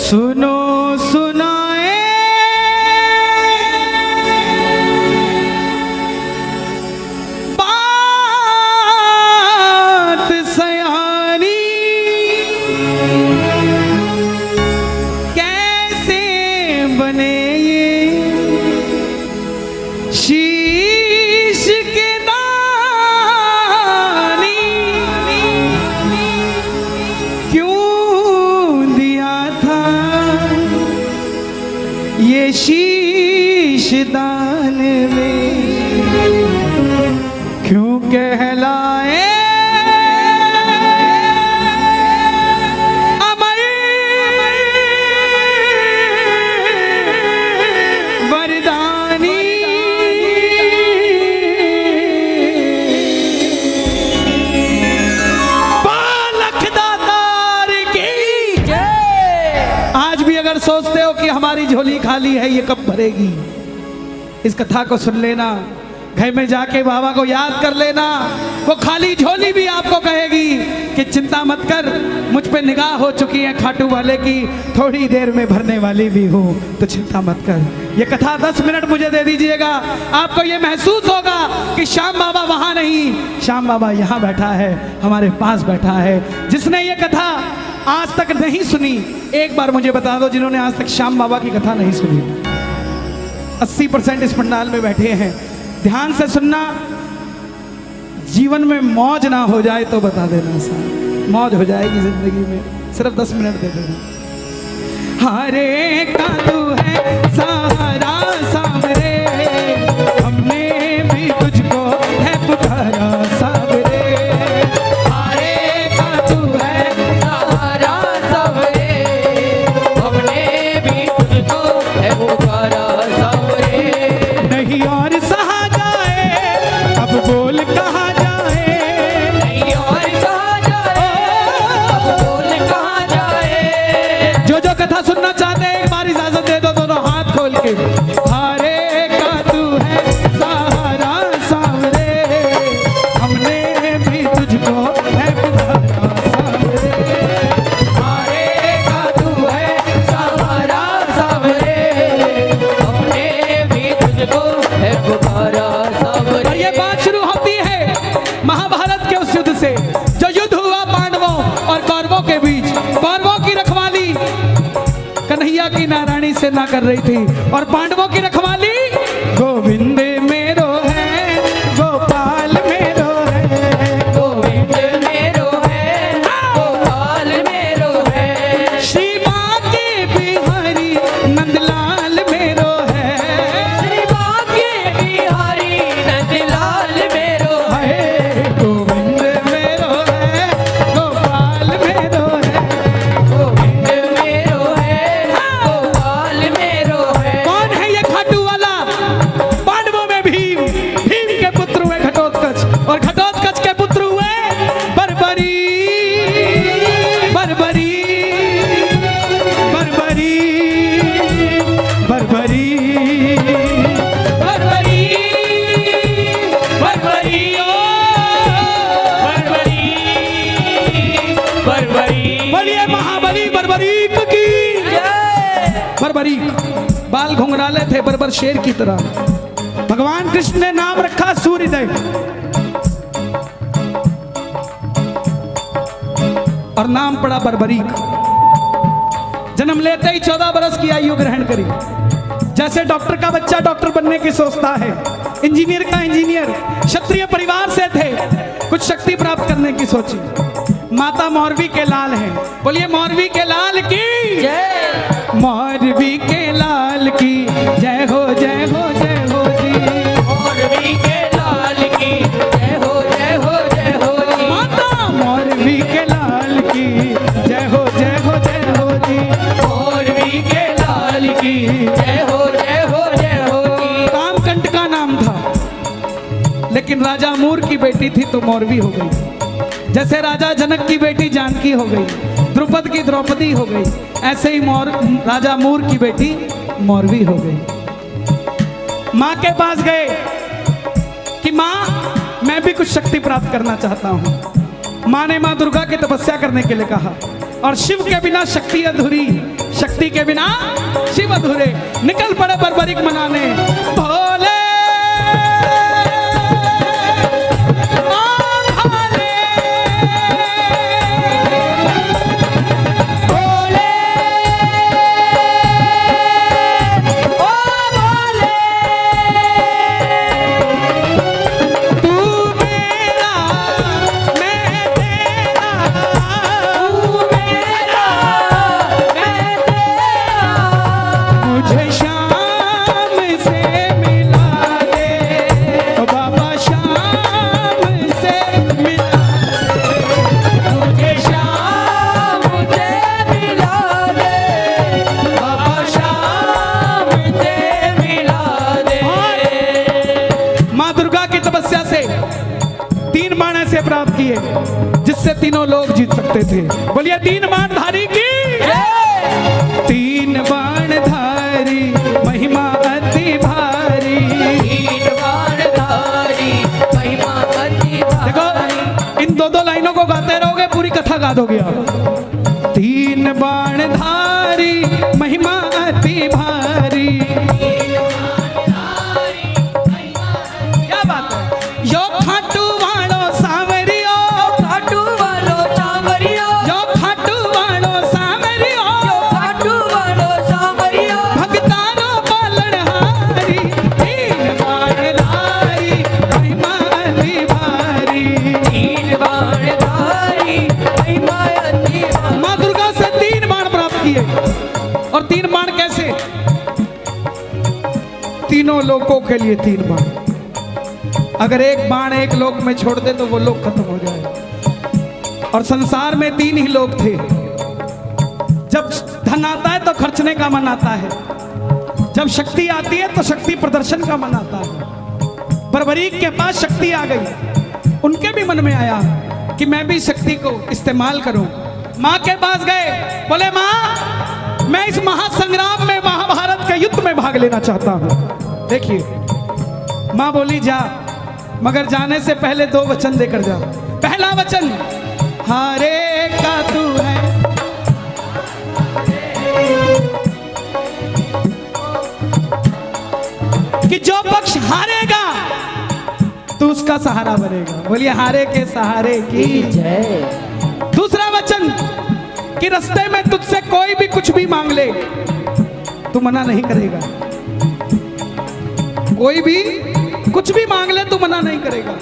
सुनो सुनाए बात सयानी, कैसे बने ये शीश के दानी, क्यों दिया था ये शीश दान में, क्यों कहलाए अमर वरदानी। बालक दातार की जय। आज भी अगर सोचते हो कि हमारी झोली खाली है, ये कब भरेगी, इस कथा को सुन लेना, घर में जाके बाबा को याद कर लेना। वो खाली झोली भी आपको कहेगी कि चिंता मत कर, मुझ पे निगाह हो चुकी है खाटू वाले की, थोड़ी देर में भरने वाली भी हूँ, तो चिंता मत कर। ये कथा 10 मिनट मुझे दे दीजिएगा, आपको ये महसूस होगा कि श्याम बाबा वहाँ नहीं, श्याम बाबा यहाँ बैठा है, हमारे पास बैठा है। जिसने ये कथा आज तक नहीं सुनी, एक बार मुझे बता दो, जिन्होंने आज तक श्याम बाबा की कथा नहीं सुनी। 80% इस पंडाल में बैठे हैं, ध्यान से सुनना, जीवन में मौज ना हो जाए तो बता देना साहब, मौज हो जाएगी जिंदगी में, सिर्फ 10 मिनट दे देना। हरे का तू है सहारा सामरे, हमने भी तुझको है पुकारा सामरे। हरे का तू है सहारा सामरे, हमने भी तुझको है पुकारा सामरे। नहीं और सहा जाए, अब बोल कहाँ जाए, नहीं और कहाँ जाए, अब बोल कहाँ जाए। जो जो कथा सुनना चाहते हैं एक बार इजाजत दे दो, दोनों हाथ खोल के। हरे का तू है सहारा सामरे, हमने भी तुझको है पुकारा सामरे। हरे का तू है सहारा सामरे, हमने भी तुझको है पुकारा और सामरे। ये बात शुरू होती है महाभारत के उस युद्ध से, जो युद्ध हुआ पांडवों और कौरवों के बीच। कौरवों की रखवाली कन्हैया की नारायणी से ना कर रही थी, और पांडवों की रखवाली गोविंद मेरो है, गोपाल मेरो है। गोविंद मेरो है, गोपाल मेरो है। श्री बांके बिहारी नंदलाल मेरो है, श्री बांके बिहारी नंदलाल मेरो है। गोविंद मेरो है, गोपाल मेरो है। गोविंद मेरो है, गोपाल मेरो है। कौन है ये खाटू वाला? पांडवों में भीम, भीम के पुत्र हुए घटोत्कच, और घटोत्कच के पुत्र हुए बर्बरी, बर्बरी, बर्बरी, बर्बरी, बर्बरी, बर्बरी, ओ बर्बरी, बर्बरी। बोलिए महाबली बर्बरीक की जय। बर्बरीक बाल घुंघराले थे बर्बर शेर की तरह। भगवान कृष्ण ने नाम रखा सूर्यदेव, और नाम पड़ा बर्बरीक। जन्म लेते ही 14 बरस की आयु ग्रहण करी। जैसे डॉक्टर का बच्चा डॉक्टर बनने की सोचता है, इंजीनियर का इंजीनियर, क्षत्रिय परिवार से थे, कुछ शक्ति प्राप्त करने की सोची। माता मौरवी के लाल हैं, बोलिए मौरवी के लाल की जय। मौरवी के लाल की जय हो, जय हो, जय हो जी। मौरवी के लाल की जय हो, जय हो, जय हो जी। माता मौरवी के लाल की जय हो, जय हो, जय हो जी। मौरवी के लाल की जय हो, जय हो, जय हो जी। कामकंट का नाम था, लेकिन राजा मूर की बेटी थी तो मौरवी हो गई। जैसे राजा जनक की बेटी जानकी हो गई, द्रुपद की द्रौपदी हो गई, ऐसे ही राजा मूर की बेटी मौरवी हो गई। माँ के पास गए कि माँ मैं भी कुछ शक्ति प्राप्त करना चाहता हूँ। माँ ने माँ दुर्गा की तपस्या करने के लिए कहा। और शिव के बिना शक्ति अधूरी, शक्ति के बिना शिव अधूरे। निकल पड़े बर्बरिक मनाने भोले प्राप्त किए जिससे तीनों लोग जीत सकते थे। बोलिए तीन बाणधारी की तीन बाणधारी महिमा अति भारी, तीन बाणधारी महिमा अति भारी। देखो इन दो लाइनों को गाते रहोगे पूरी कथा गा दोगे आप। तीन बाणधारी महिमा अति भारी, क्या बात है। यो खाटू और तीन बाण कैसे, तीनों लोगों के लिए तीन बाण। अगर एक बाण एक लोक में छोड़ दे तो वो लोग खत्म हो जाए। और संसार में तीन ही लोग थे। जब धन आता है तो खर्चने का मन आता है, जब शक्ति आती है तो शक्ति प्रदर्शन का मन आता है। बर्बरीक के पास शक्ति आ गई, उनके भी मन में आया कि मैं भी शक्ति को इस्तेमाल करूं। माँ के पास गए, बोले माँ मैं इस महासंग्राम में, महाभारत के युद्ध में भाग लेना चाहता हूं। देखिए माँ बोली जा, मगर जाने से पहले दो वचन देकर जा। पहला वचन हारे का तू है, कि जो पक्ष हारेगा तू उसका सहारा बनेगा। बोलिए हारे के सहारे की जय। दूसरा वचन कि रास्ते में तुझसे कोई भी कुछ भी मांग ले तू मना नहीं करेगा। कोई भी कुछ भी मांग ले तू मना नहीं करेगा।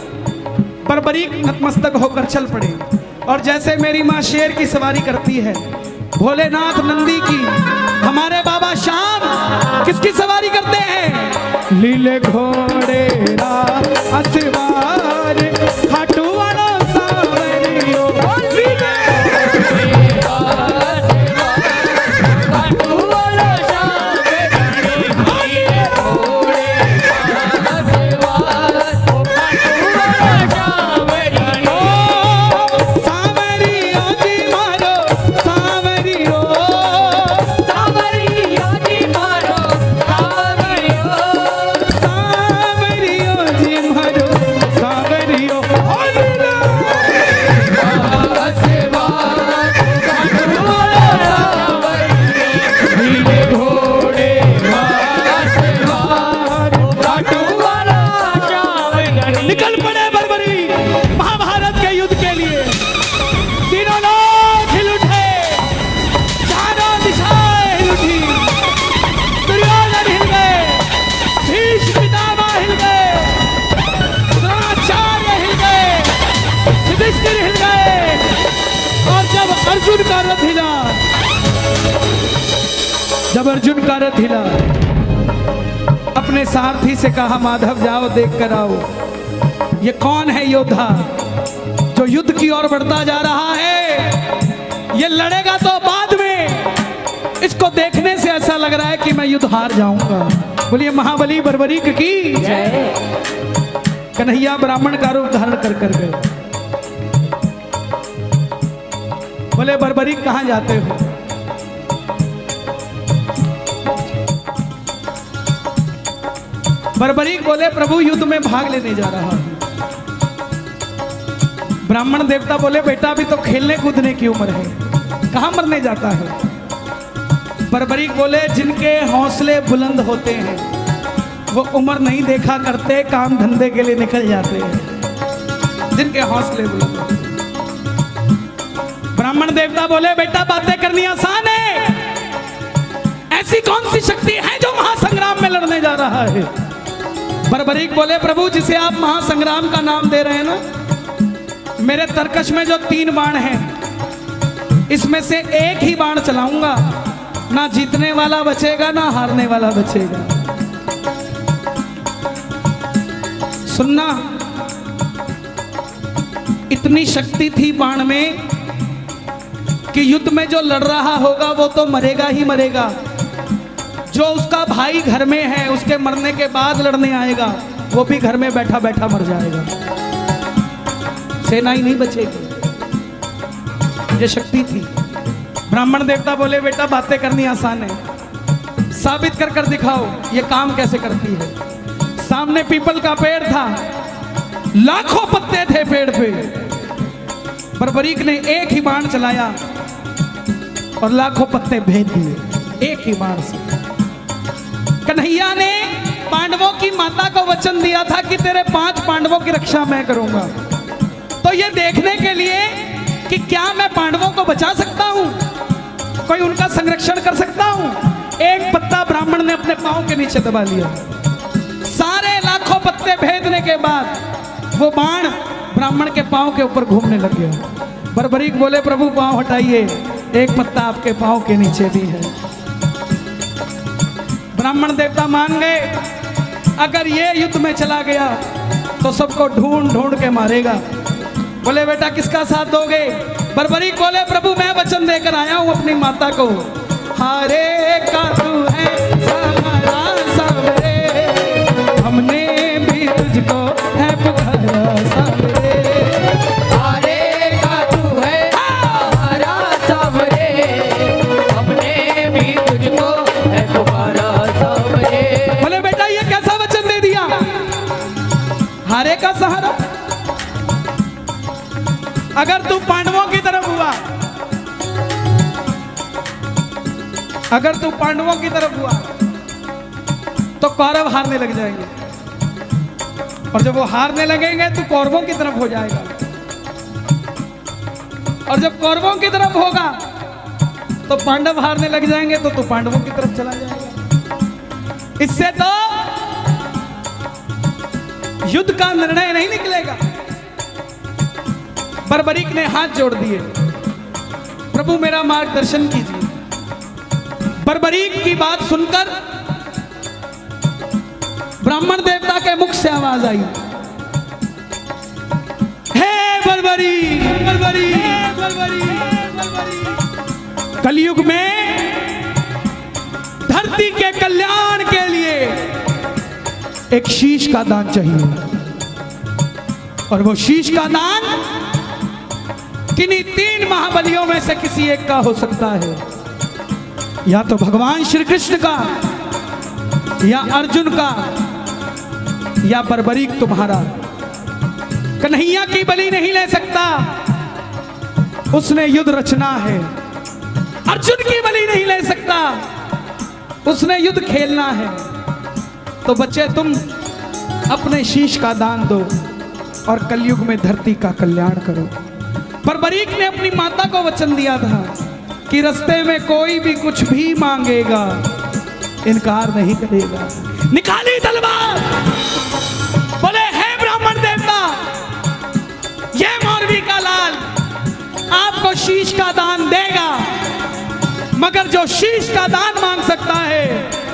बर्बरीक नतमस्तक होकर चल पड़े। और जैसे मेरी माँ शेर की सवारी करती है, भोलेनाथ नंदी की, हमारे बाबा श्याम किसकी सवारी करते हैं? लीले घोड़े असवार खाटू वालों सावरियों, जब अर्जुन का रथ हिला, अपने सारथी से कहा माधव जाओ देख कर आओ, ये कौन है योद्धा जो युद्ध की ओर बढ़ता जा रहा है। ये लड़ेगा तो बाद में, इसको देखने से ऐसा लग रहा है कि मैं युद्ध हार जाऊंगा। बोलिए महाबली बर्बरीक की जय। कन्हैया ब्राह्मण का रूप धारण कर कर गए। बोले बर्बरीक कहां जाते हो? बर्बरीक बोले प्रभु युद्ध में भाग लेने जा रहा हूं। ब्राह्मण देवता बोले बेटा अभी तो खेलने कूदने की उम्र है, कहाँ मरने जाता है। बर्बरीक बोले जिनके हौसले बुलंद होते हैं वो उम्र नहीं देखा करते, काम धंधे के लिए निकल जाते हैं जिनके हौसले बुलंद होते हैं। ब्राह्मण देवता बोले बेटा बातें करनी आसान है, ऐसी कौन सी शक्ति है जो महासंग्राम में लड़ने जा रहा है। बर्बरीक बोले प्रभु जिसे आप महासंग्राम का नाम दे रहे हैं ना, मेरे तरकश में जो 3 बाण हैं इसमें से एक ही बाण चलाऊंगा, ना जीतने वाला बचेगा ना हारने वाला बचेगा। सुनना, इतनी शक्ति थी बाण में कि युद्ध में जो लड़ रहा होगा वो तो मरेगा ही मरेगा, जो उसका भाई घर में है उसके मरने के बाद लड़ने आएगा वो भी घर में बैठा बैठा मर जाएगा, सेना ही नहीं बचेगी। ये शक्ति थी। ब्राह्मण देवता बोले बेटा बातें करनी आसान है, साबित कर कर दिखाओ ये काम कैसे करती है। सामने पीपल का पेड़ था, लाखों पत्ते थे पेड़ पे। बर्बरीक ने एक ही बाण चलाया और लाखों पत्ते भेद दिए एक ही बाण से। कन्हैया ने पांडवों की माता को वचन दिया था कि तेरे 5 पांडवों की रक्षा मैं करूंगा, तो ये देखने के लिए कि क्या मैं पांडवों को बचा सकता हूं, कोई उनका संरक्षण कर सकता हूं, एक पत्ता ब्राह्मण ने अपने पांव के नीचे दबा लिया। सारे लाखों पत्ते भेदने के बाद वो बाण ब्राह्मण के पांव के ऊपर घूमने लग गया। बर्बरीक बोले प्रभु पांव हटाइए, एक पत्ता आपके पांव के नीचे भी है। ब्राह्मण देवता मान गए, अगर ये युद्ध में चला गया तो सबको ढूंढ ढूंढ के मारेगा। बोले बेटा किसका साथ दोगे। बर्बरीक बोले प्रभु मैं वचन देकर आया हूं अपनी माता को, हारे का तू है सहारा सबरे, हमने भी तुझको है पुकारा सबरे। हारे का तू है सहारा सबरे, हमने भी तुझको है पुकारा सबरे। बोले बेटा ये कैसा वचन दे दिया, हारे का सहारा। अगर तू पांडवों की तरफ हुआ, अगर तू पांडवों की तरफ हुआ तो कौरव हारने लग जाएंगे, और जब वो हारने लगेंगे तो कौरवों की तरफ हो जाएगा, और जब कौरवों की तरफ होगा तो पांडव हारने लग जाएंगे तो तू पांडवों की तरफ चला जाएगा। इससे तो युद्ध का निर्णय नहीं निकलेगा। बर्बरीक ने हाथ जोड़ दिए, प्रभु मेरा मार्गदर्शन कीजिए। बर्बरीक की बात सुनकर ब्राह्मण देवता के मुख से आवाज आई, हे बर्बरीक, बर्बरीक, बर्बरीक, बर्बरीक। कलयुग में धरती के कल्याण के लिए एक शीश का दान चाहिए, और वो शीश का दान किन्हीं 3 महाबलियों में से किसी एक का हो सकता है, या तो भगवान श्री कृष्ण का, या अर्जुन का, या बर्बरीक तुम्हारा। कन्हैया की बलि नहीं ले सकता, उसने युद्ध रचना है। अर्जुन की बलि नहीं ले सकता, उसने युद्ध खेलना है। तो बच्चे तुम अपने शीश का दान दो और कलयुग में धरती का कल्याण करो। बर्बरीक ने अपनी माता को वचन दिया था कि रास्ते में कोई भी कुछ भी मांगेगा इनकार नहीं करेगा। निकाली तलवार, बोले हे ब्राह्मण देवता, ये मौरवी का लाल आपको शीश का दान देगा, मगर जो शीश का दान मांग सकता है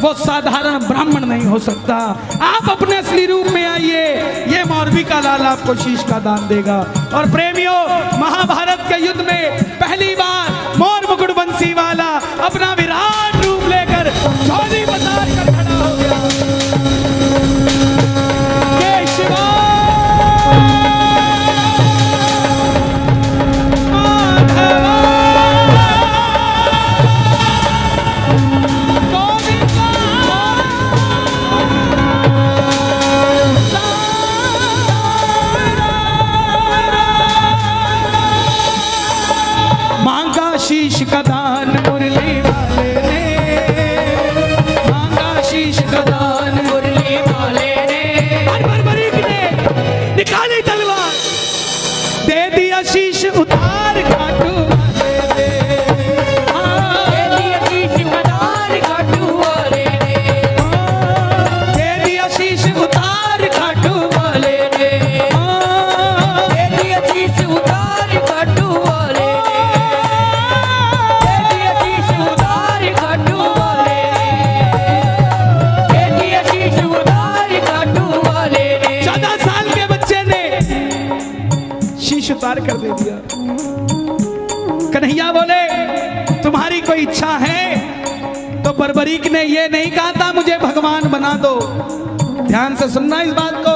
वो साधारण ब्राह्मण नहीं हो सकता। आप अपने असली रूप में आइए, ये मौरवी का लाल आपको शीश का दान देगा। और प्रेमियों, महाभारत के युद्ध में पहली बार मोर मुकुट बंसी वाला अपना विराट रूप लेकर झोली बता कर खड़ा हो गया। जय शिवा कन्हैया बोले तुम्हारी कोई इच्छा है? तो बर्बरीक ने ये नहीं कहा था मुझे भगवान बना दो। ध्यान से सुनना इस बात को।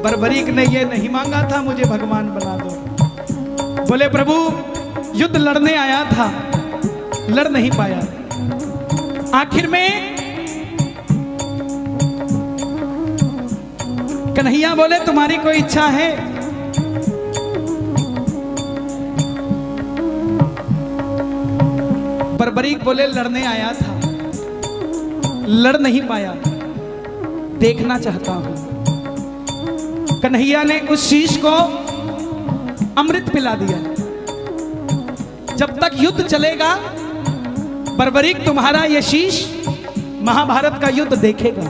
बर्बरीक ने ये नहीं मांगा था मुझे भगवान बना दो। बोले प्रभु युद्ध लड़ने आया था, लड़ नहीं पाया। आखिर में कन्हैया बोले तुम्हारी कोई इच्छा है? बर्बरीक बोले लड़ने आया था, लड़ नहीं पाया, देखना चाहता हूं। कन्हैया ने उस शीश को अमृत पिला दिया। जब तक युद्ध चलेगा बर्बरीक तुम्हारा यह शीश महाभारत का युद्ध देखेगा।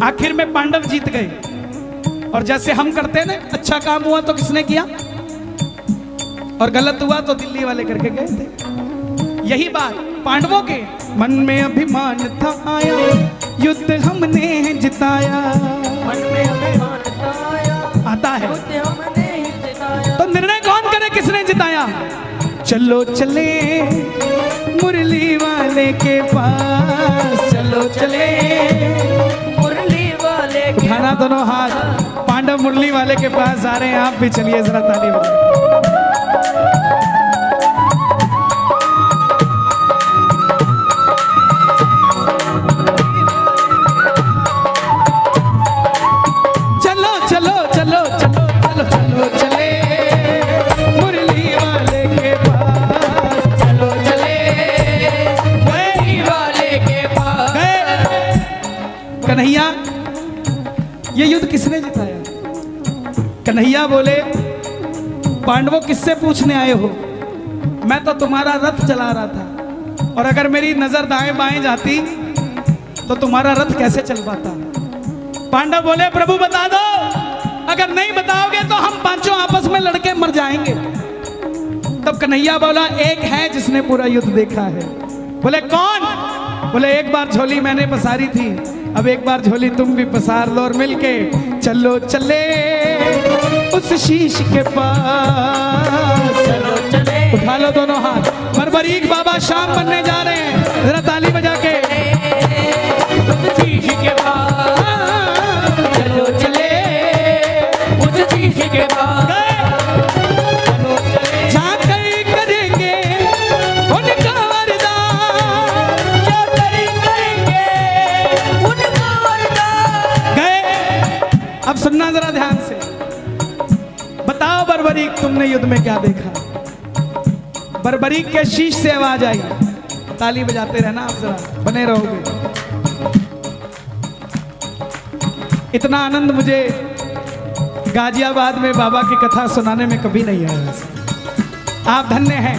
आखिर में पांडव जीत गए। और जैसे हम करते हैं ना, अच्छा काम हुआ तो किसने किया और गलत हुआ तो दिल्ली वाले करके गए थे। यही बात पांडवों के मन में अभिमान था आया, युद्ध हमने जिताया। मन में अभिमान आया, आता है युद्ध हमने जिताया। तो निर्णय कौन करे किसने जिताया? चलो चले मुरली वाले के पास, चलो चले मुरली वाले के उठाना दोनों हाथ। पांडव मुरली वाले के पास आ रहे हैं, आप भी चलिए जरा ताली बजाइए। कन्हैया ये युद्ध किसने जिताया? कन्हैया बोले पांडवों किससे पूछने आए हो? मैं तो तुम्हारा रथ चला रहा था, और अगर मेरी नजर दाएं बाएं जाती तो तुम्हारा रथ कैसे चल पाता? पांडव बोले प्रभु बता दो, अगर नहीं बताओगे तो हम पांचों आपस में लड़के मर जाएंगे। तब कन्हैया बोला एक है जिसने पूरा युद्ध देखा है। बोले कौन? बोले एक बार झोली मैंने पसारी थी, अब एक बार झोली तुम भी पसार लो और मिलके चलो चले उस शीश के पास। चलो चले उठा लो दोनों हाथ। बर्बरीक बाबा शाम बनने जा रहे हैं, जरा ताली बजा के। उस शीश के पास, चलो चले उस शीश के पास। अब सुनना जरा ध्यान से। बताओ बर्बरीक तुमने युद्ध में क्या देखा? बर्बरीक के शीश से आवाज आई। ताली बजाते रहना आप, जरा बने रहोगे। इतना आनंद मुझे गाजियाबाद में बाबा की कथा सुनाने में कभी नहीं आया। आप धन्य हैं,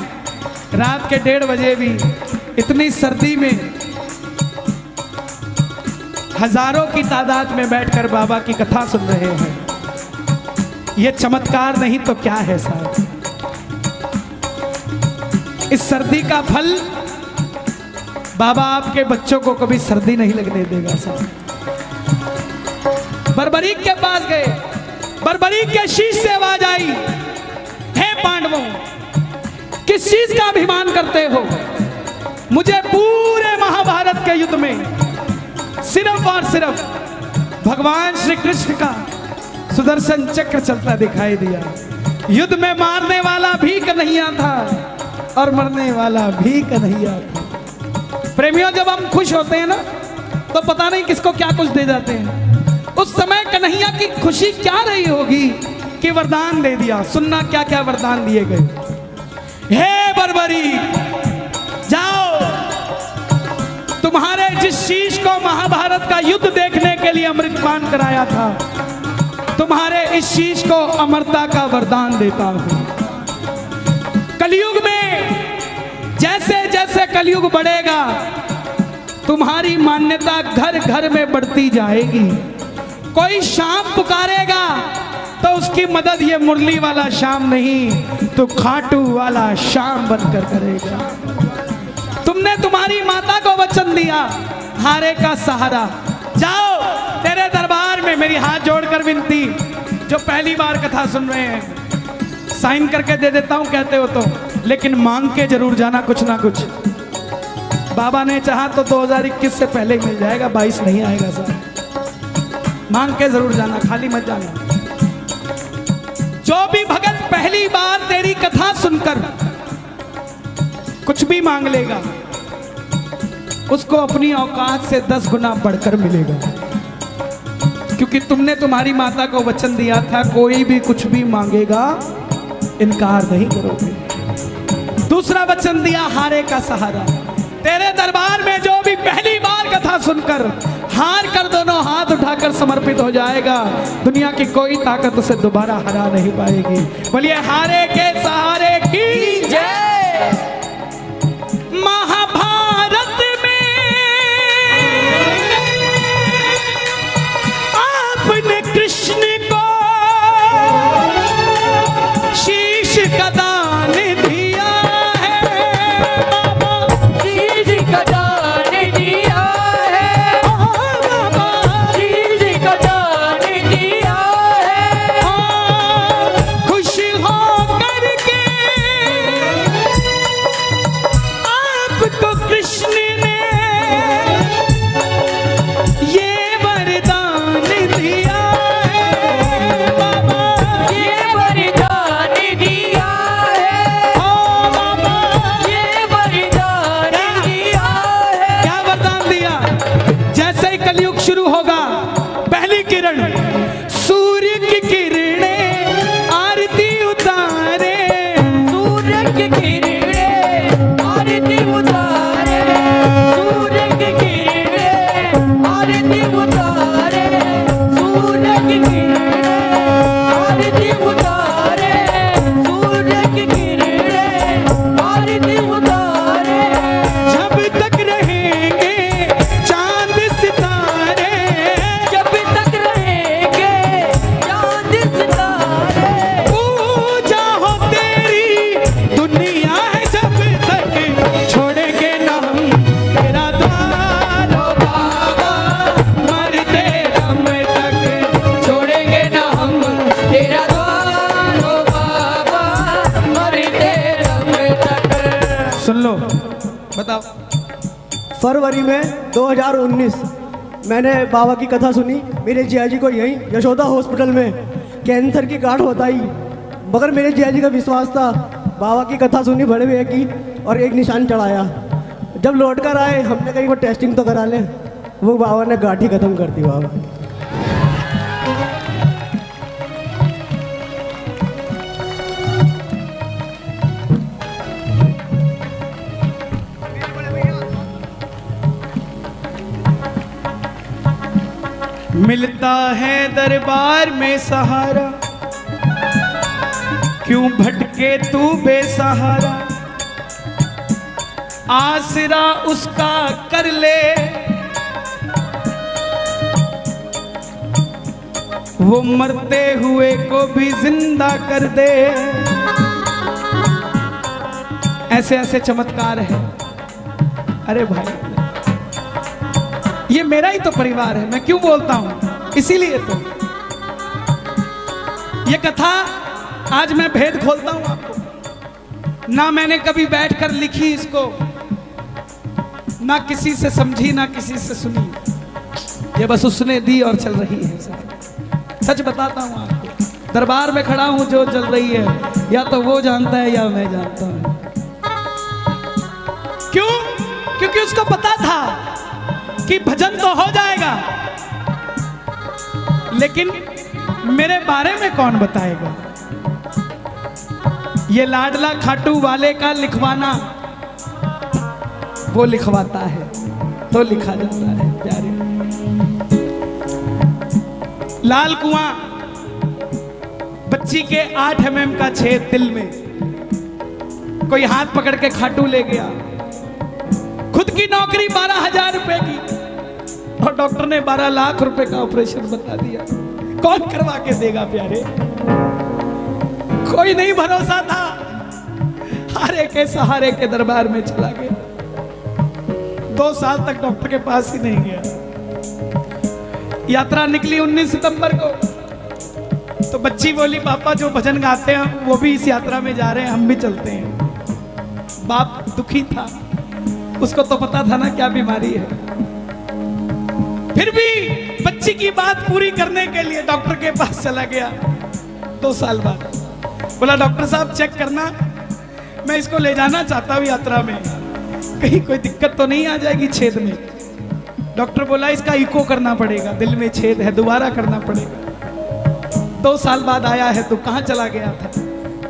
रात के 1:30 बजे भी इतनी सर्दी में हजारों की तादाद में बैठकर बाबा की कथा सुन रहे हैं। यह चमत्कार नहीं तो क्या है साहब? इस सर्दी का फल बाबा आपके बच्चों को कभी सर्दी नहीं लगने देगा साहब। बर्बरीक के पास गए, बर्बरीक के शीश से आवाज आई, हे पांडवों किस चीज का अभिमान करते हो? मुझे पूरे महाभारत के युद्ध में सिर्फ और सिर्फ भगवान श्री कृष्ण का सुदर्शन चक्र चलता दिखाई दिया। युद्ध में मारने वाला भी कन्हैया था और मरने वाला भी कन्हैया था। प्रेमियों जब हम खुश होते हैं ना तो पता नहीं किसको क्या कुछ दे जाते हैं। उस समय कन्हैया की खुशी क्या रही होगी कि वरदान दे दिया। सुनना क्या क्या वरदान दिए गए। हे बर्बरीक जाओ, तुम्हारे जिस शीश को महाभारत का युद्ध देखने के लिए अमृतपान कराया था, तुम्हारे इस शीश को अमरता का वरदान देता हूं। कलयुग में जैसे जैसे कलयुग बढ़ेगा तुम्हारी मान्यता घर घर में बढ़ती जाएगी। कोई शाम पुकारेगा तो उसकी मदद ये मुरली वाला शाम नहीं तो खाटू वाला शाम बनकर करेगा। तुमने तुम्हारी माता को वचन दिया, हारे का सहारा। जाओ, तेरे दरबार में मेरी हाथ जोड़कर विनती, जो पहली बार कथा सुन रहे हैं, साइन करके दे देता हूं कहते हो तो, लेकिन मांग के जरूर जाना कुछ ना कुछ। बाबा ने चाहा तो 2021 से पहले मिल जाएगा, 22 नहीं आएगा साहब। मांग के जरूर जाना, खाली मत जाना। जो भी भगत पहली बार तेरी कथा सुनकर कुछ भी मांग लेगा, उसको अपनी औकात से 10 गुना बढ़कर मिलेगा, क्योंकि तुमने तुम्हारी माता को वचन दिया था कोई भी कुछ भी मांगेगा इनकार नहीं करोगे। दूसरा वचन दिया हारे का सहारा। तेरे दरबार में जो भी पहली बार कथा सुनकर हार कर दोनों हाथ उठाकर समर्पित हो जाएगा, दुनिया की कोई ताकत उसे दोबारा हरा नहीं पाएगी। बोलिए हारे के सहारे की जय। महाभारत में आपने कृष्ण को शीश का दान दिया है, बाबा शीश का दान दिया है, बाबा शीश का दान दिया है। खुश हो करके आपको कृष्ण ने ये वरदान दिया है, बाबा ये वरदान दिया है, ओ बाबा। ये वरदान दिया है। क्या वरदान दिया? जैसे ही कलयुग शुरू होगा, पहली किरण सूर्य की किरणें आरती उतारे, सूर्य की किरणें आरती उतारे, सूर्य की किरणें आरती उतारे, सूर्य की किरणें आरती उतारे, सूर्य की किरणें आरती उतारे। जब तक रहेंगे चांद सितारे, जब तक रहेंगे चांद सितारे, पूजा हो तेरी दुनिया है जब तक छोड़ेंगे ना हम तेरा द्वार, ओ बाबा मरते दम तक। छोड़ेंगे ना हम तेरा द्वार, ओ बाबा मरते दम तक। सुन लो, बताओ। फरवरी में 2019 मैंने बाबा की कथा सुनी। मेरे जिया जी को यहीं यशोदा हॉस्पिटल में कैंसर की गांठ बताई, मगर मेरे जिया जी का विश्वास था। बाबा की कथा सुनी बड़े भैया की और एक निशान चढ़ाया। जब लौट कर आए हमने कहीं वो टेस्टिंग तो करा लें, वो बाबा ने गांठ ही खत्म कर दी। बाबा मिलता है दरबार में सहारा, क्यों भटके तू बेसहारा, आसरा उसका कर ले, वो मरते हुए को भी जिंदा कर दे। ऐसे ऐसे चमत्कार है। अरे भाई, ये मेरा ही तो परिवार है, मैं क्यों बोलता हूं, इसीलिए तो ये कथा आज मैं भेद खोलता हूं आपको। ना मैंने कभी बैठकर लिखी इसको, ना किसी से समझी, ना किसी से सुनी, ये बस उसने दी और चल रही है साहब। सच बताता हूं आपको, दरबार में खड़ा हूं, जो चल रही है या तो वो जानता है या मैं जानता हूं। क्यों? क्योंकि उसको पता था कि भजन तो हो जाएगा, लेकिन मेरे बारे में कौन बताएगा। ये लाडला खाटू वाले का लिखवाना, वो लिखवाता है तो लिखा जाता है प्यारे। लाल कुआं, बच्ची के 8 mm का छेद दिल में, कोई हाथ पकड़ के खाटू ले गया। खुद की नौकरी 12,000 रुपए की, और डॉक्टर ने 12 लाख रुपए का ऑपरेशन बता दिया। कौन करवा के देगा प्यारे? कोई नहीं भरोसा था। हारे के सहारे के दरबार में चला गया। 2 साल तक डॉक्टर के पास ही नहीं गया। यात्रा निकली 19 सितंबर को, तो बच्ची बोली पापा जो भजन गाते हैं वो भी इस यात्रा में जा रहे हैं, हम भी चलते हैं। बाप दुखी था, उसको तो पता था ना क्या बीमारी है। फिर भी बच्ची की बात पूरी करने के लिए डॉक्टर के पास चला गया 2 साल बाद। बोला डॉक्टर साहब चेक करना, मैं इसको ले जाना चाहता हूँ यात्रा में, कहीं कोई दिक्कत तो नहीं आ जाएगी छेद में। डॉक्टर बोला इसका इको करना पड़ेगा, दिल में छेद है, दोबारा करना पड़ेगा। 2 साल बाद आया है तो कहाँ चला गया था।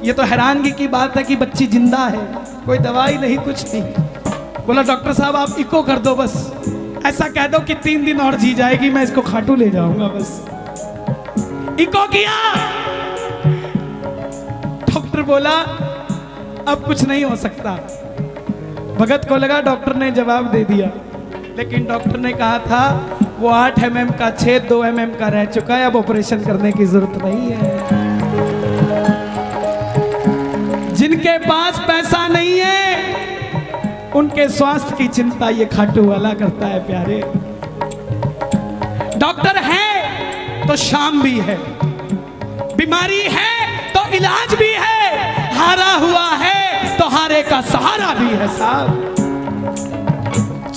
ये तो हैरानगी की बात है कि बच्ची जिंदा है, कोई दवाई नहीं, कुछ नहीं। बोला डॉक्टर साहब आप इको कर दो, बस ऐसा कह दो कि 3 दिन और जी जाएगी, मैं इसको खाटू ले जाऊंगा। बस इको किया। डॉक्टर बोला अब कुछ नहीं हो सकता। भगत को लगा डॉक्टर ने जवाब दे दिया, लेकिन डॉक्टर ने कहा था वो 8 mm का छेद 2 mm का रह चुका है, अब ऑपरेशन करने की जरूरत नहीं है। जिनके पास पैसा नहीं है उनके स्वास्थ्य की चिंता ये खाटू वाला करता है प्यारे। डॉक्टर है तो शाम भी है, बीमारी है तो इलाज भी है, हारा हुआ है तो हारे का सहारा भी है साहब।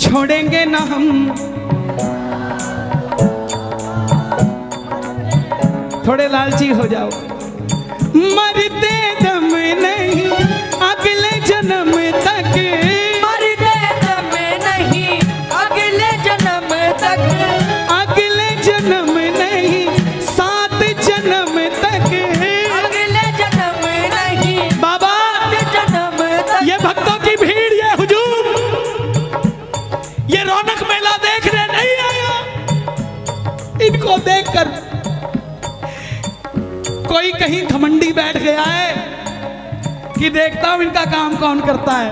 छोड़ेंगे ना हम, थोड़े लालची हो जाओ। मरते दम नहीं अगले जन्म तक, मरते दम नहीं अगले जन्म तक, अगले जन्म नहीं 7 जन्म तक, अगले जन्म नहीं बाबा 7 जन्म तक। ये भक्तों की भीड़, ये हुजूम, ये रौनक मेला देखने नहीं आया। इनको देखकर कोई कहीं घमंडी बैठ गया है कि देखता हूं इनका काम कौन करता है।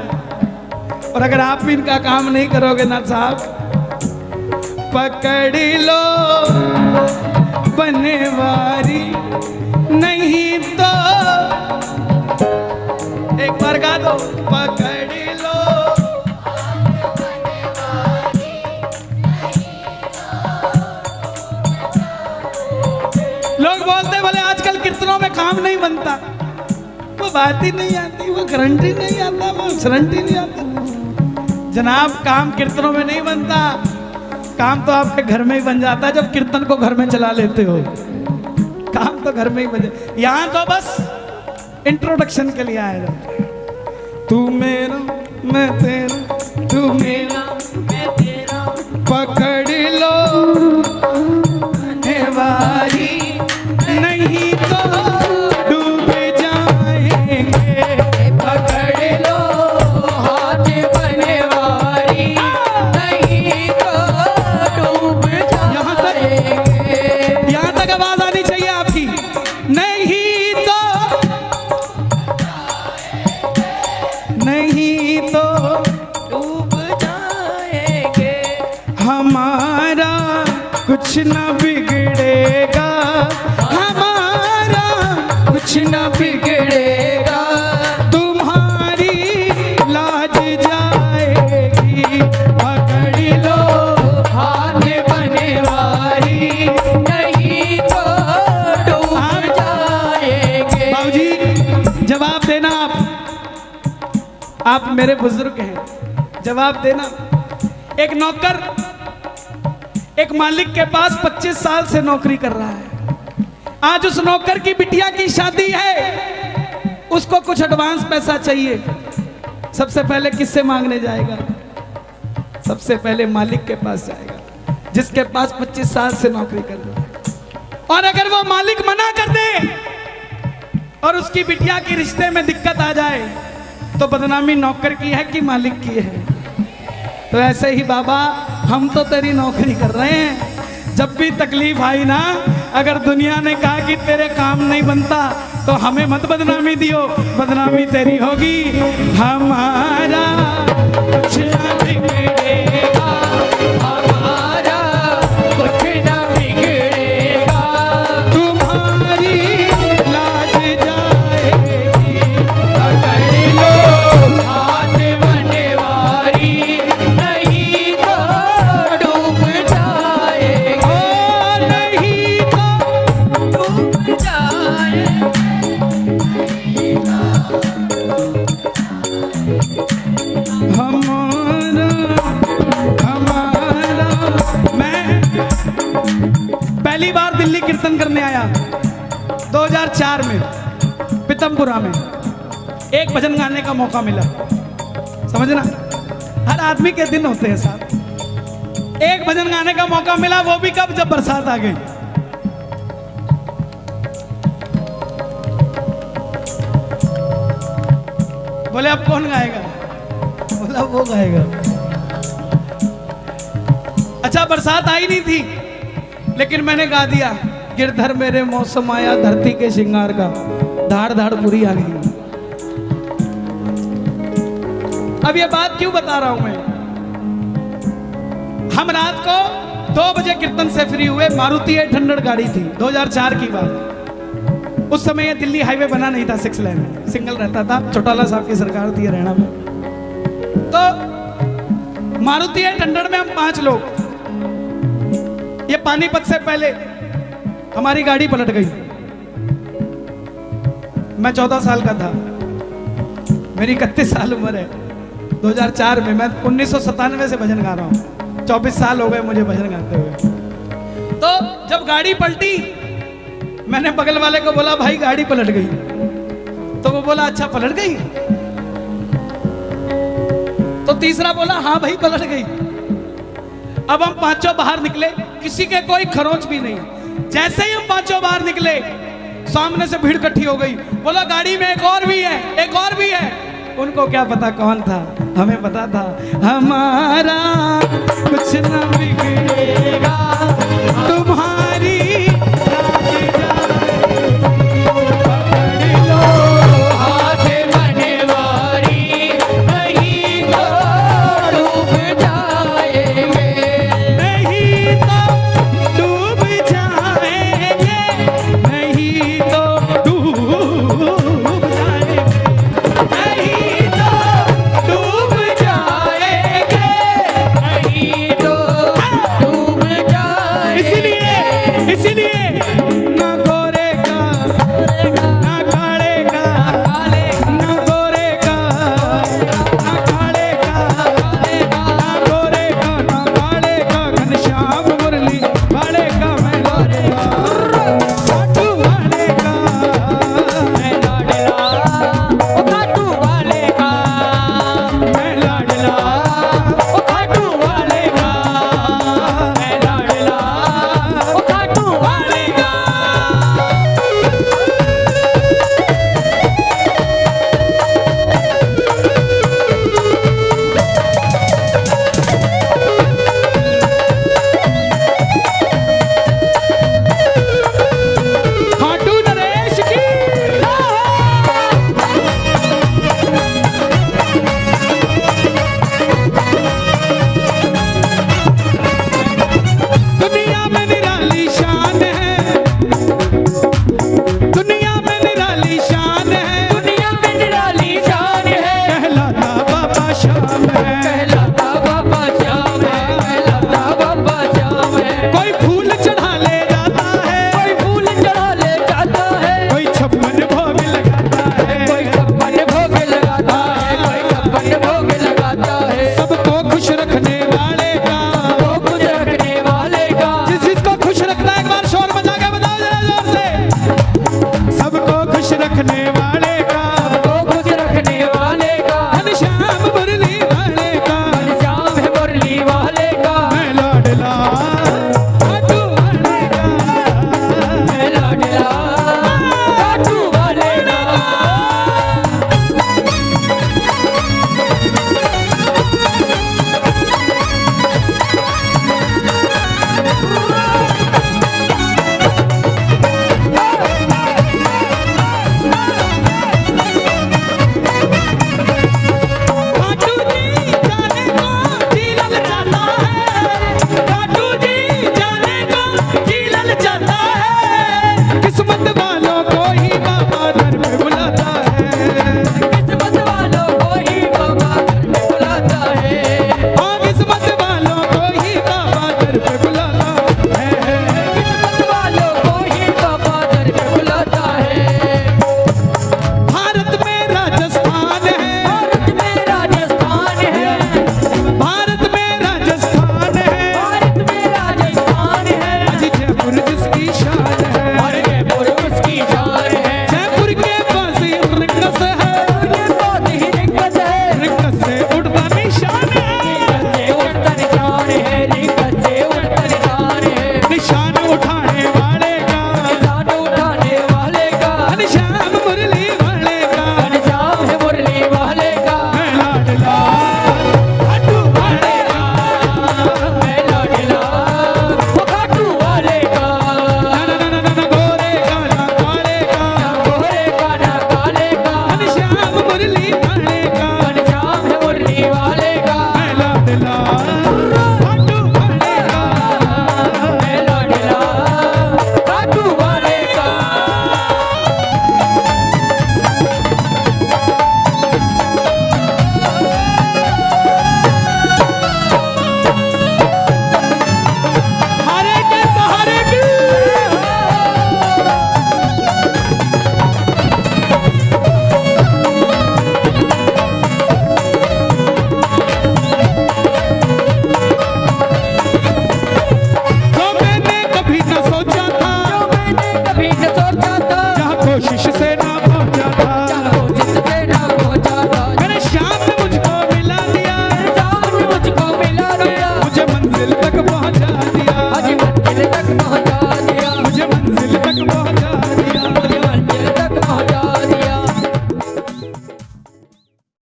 और अगर आप भी इनका काम नहीं करोगे ना साहब, पकड़ लो बनवारी, नहीं तो एक बार गा दो, पकड़ लो। लोग बोलते बोले आजकल कीर्तनों में काम नहीं बनता, वो बात ही नहीं आती, वो गारंटी नहीं आता, वो गारंटी नहीं आता। जनाब काम कीर्तनों में नहीं बनता, काम तो आपके घर में ही बन जाता है जब कीर्तन को घर में चला लेते हो। काम तो घर में ही बन जाता, यहाँ तो बस इंट्रोडक्शन के लिए आया जाता। तू मेरा मैं तेरा, तू मेरा मैं तेरा, पकड़ लो बनवारी, नहीं तो डूब जाएंगे। पकड़ लो हाथ बनवारी, नहीं तो डूब जाएंगे। यहाँ तक आवाज आनी चाहिए आपकी, नहीं तो, नहीं तो डूब जाएंगे। हमारा कुछ ना बिगड़ेगा, हमारा कुछ ना बिगड़ेगा, तुम्हारी लाज जाएगी। पकड़ लो हाथ बनवारी, नहीं तो डूब जाएंगे। बाबूजी जवाब देना, आप मेरे बुजुर्ग हैं, जवाब देना। एक नौकर एक मालिक के पास 25 साल से नौकरी कर रहा है। आज उस नौकर की बिटिया की शादी है, उसको कुछ एडवांस पैसा चाहिए। सबसे पहले किससे मांगने जाएगा? सबसे पहले मालिक के पास जाएगा, जिसके पास 25 साल से नौकरी कर रहा है। और अगर वो मालिक मना कर दे और उसकी बिटिया की रिश्ते में दिक्कत आ जाए तो बदनामी नौकर की है कि मालिक की है? तो ऐसे ही बाबा हम तो तेरी नौकरी कर रहे हैं, जब भी तकलीफ आई ना, अगर दुनिया ने कहा कि तेरे काम नहीं बनता तो हमें मत बदनामी दियो, बदनामी तेरी होगी। हमारा कुछ ना बिगड़ेगा, हमारा कुछ न बिगड़ेगा, तुम्हारी लाज जाएगी। पकड़ लो हाथ बनवारी, नहीं तो डूब जाएंगे। ओ नहीं तो डूब जाएंगे। रामपुरा में एक भजन गाने का मौका मिला। समझना, हर आदमी के दिन होते हैं साहब। एक भजन गाने का मौका मिला, वो भी कब? जब बरसात आ गई। बोले अब कौन गाएगा? बोला वो गाएगा। अच्छा, बरसात आई नहीं थी, लेकिन मैंने गा दिया, गिरधर मेरे मौसम आया धरती के श्रृंगार का, धाड़ धाड़ पूरी आ गई। अब ये बात क्यों बता रहा हूं मैं? हम रात को 2 बजे कीर्तन से फ्री हुए। मारुति 800 गाड़ी थी, 2004 की बात। उस समय ये दिल्ली हाईवे बना नहीं था, 6 लेन सिंगल रहता था। चौटाला साहब की सरकार थी हरियाणा में। तो मारुति 800 में हम 5 लोग। ये पानीपत से पहले हमारी गाड़ी पलट गई। मैं 14 साल का था, मेरी 31 साल उम्र है। 2004 में, मैं 1997 से भजन गा रहा हूँ। 24 साल हो गए मुझे भजन गाते हुए। तो जब गाड़ी पलटी, मैंने बगल वाले को बोला भाई गाड़ी पलट गई। तो वो बोला अच्छा पलट गई? तो तीसरा बोला हाँ भाई पलट गई। अब हम 5 बाहर निकले, किसी के कोई खरोंच भी नहीं। जैसे ही हम 5 बाहर निकले, सामने से भीड़ इकट्ठी हो गई। बोला गाड़ी में एक और भी है, एक और भी है। उनको क्या पता कौन था, हमें पता था हमारा कुछ न बिगड़ेगा तुम्हारा